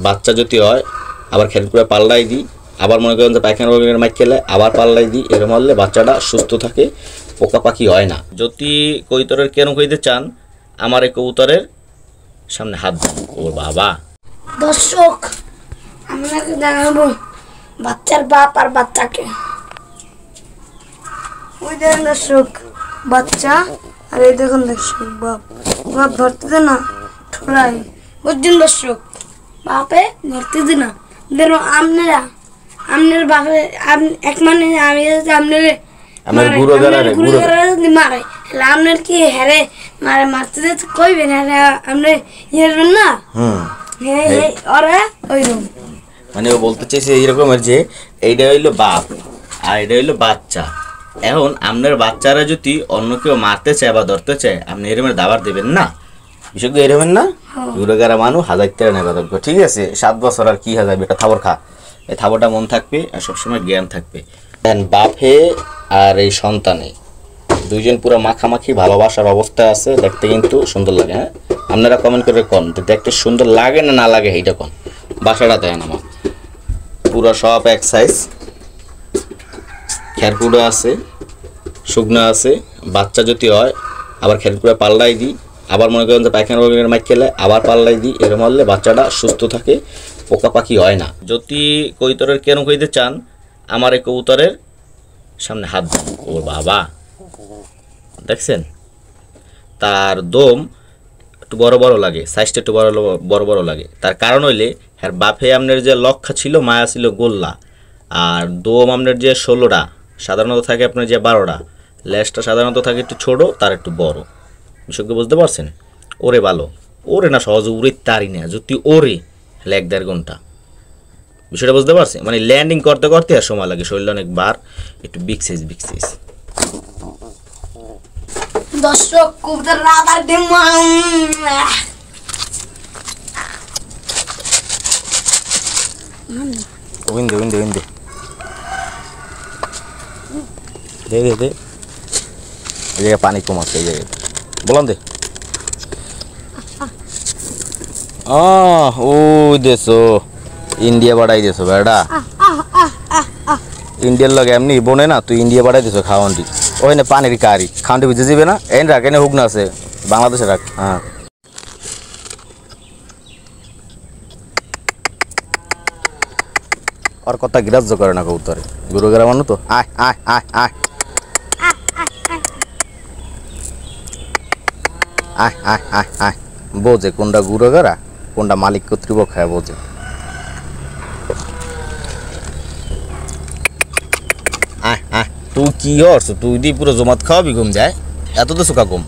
বাচ্চা যদি হয় আবার খেল করে পাল্লাই দিই, আবার মনে করেন যে পায়খানা মাইক খেলে আবার পাল্লাই দিই, এর মারলে বাচ্চাটা সুস্থ থাকে, পোকা পাখি হয় না। যদি কবুতরের কেন কইতে চান আমার এই কবুতরের সামনে হাত দেন। ও বাবা দর্শক আপনাকে দেখাবো বাচ্চার বাপ আর বাচ্চাকে। ওই দেখেন দর্শক বাচ্চা, আর এই দেখুন দর্শক বাপ। বাপ ধরতে না ঠোলাই, বুঝছেন দর্শক, বাপে ধরতে না। দেখুন আপনার বাপে এক মানে আমি মারে আপনার কি হেরে মারে মারতে কইবেন, আপনি ইয়েবেন না। মানে ও বলতে চাইছে এইরকমের যে এইটা হইলো বাপ আর এটা হইলো বাচ্চা। এখন আপনার বাচ্চারা যদি অন্য কেউ মারতে চায় বা ধরতে চায় আপনি এরকমের দাবার দেবেন না, বিশেষ করে এরকমের না। গুড়াগাড়া মানুষ হাজার টাকা নেওয়া থাকবে, ঠিক আছে? 7 বছর আর কি হাজার বেটা থাবর খা, এই থাবরটা মন থাকবে আর সবসময় জ্ঞান থাকবে। বাপে আর এই সন্তানে দুইজন পুরো মাখামাখি ভালোবাসার অবস্থায় আছে, দেখতে কিন্তু সুন্দর লাগে। হ্যাঁ, আপনারা কমেন্ট করে কোন দেখতে সুন্দর লাগে না না লাগে এইটা কোন। বাসাটা দেন আমার পুরো সব এক সাইজ, খেরকুড়ো আছে, শুকনো আছে। বাচ্চা যদি হয় আবার খেরকুড়ো পাল্লাই দিই, আবার মনে করেন যে পায়খানা মাইক খেলে আবার পাল্লাই দিই, এর মারলে বাচ্চাটা সুস্থ থাকে, পোকা পাখি হয় না। যদি কবুতরের কেন কইতে চান আমার এই কবুতরের সামনে হাত দেন। ও বাবা দেখছেন, তার দম একটু বড় বড় লাগে, সাইজটা একটু বড় বড় লাগে। তার কারণ হইলে হ্যাঁ বাপে আপনার যে লক্ষা ছিল মায়া ছিল গোল্লা, আর দোম আপনার যে 16টা সাধারণত থাকে আপনার যে 12টা, লেজটা সাধারণত থাকে একটু ছোট, তার একটু বড়। বিষয়কে বুঝতে পারছেন? ওরে ভালো, ওরে না সহজে উড়ে তারি না, যদি ওরে হলে 1-1.5 ঘন্টা। বিষয়টা বুঝতে পারছে? মানে ল্যান্ডিং করতে করতে আর সময় লাগে, শরীরটা অনেকবার একটু বিগ সাইজ। দর্শক কবুতর রাবার ডিম উইন্দে দে এই জায়গায় পানি কম আছে, এই জায়গায় বললাম দে। ওই দেশো ইন্ডিয়া বাড়াই দেছো বেড়া, ইন্ডিয়ার লগে এমনি বনে না, তুই ইন্ডিয়া বাড়াই দিছো খাওয়ান্ডি। ওই না পানির কারি খাওয়ান্ডি বুঝে যাবে না, এন রাখ, এনে হুক না আছে বাংলাদেশে রাখ। হ্যাঁ আর কথা গ্রাহ্য করে না কবুতরে, গুরুগারা মানুষ তো। আয় আয় আয় আয় আয় আয় আয় আয় বোঝে কোনটা গুরুগারা কোনটা মালিক কর্তৃপক্ষ বোঝে। আয় আয় তুই কি হস, তুই দিয়ে পুরো জমাত খাওয়াবি ঘুম যায়, এত তো সুখা কম।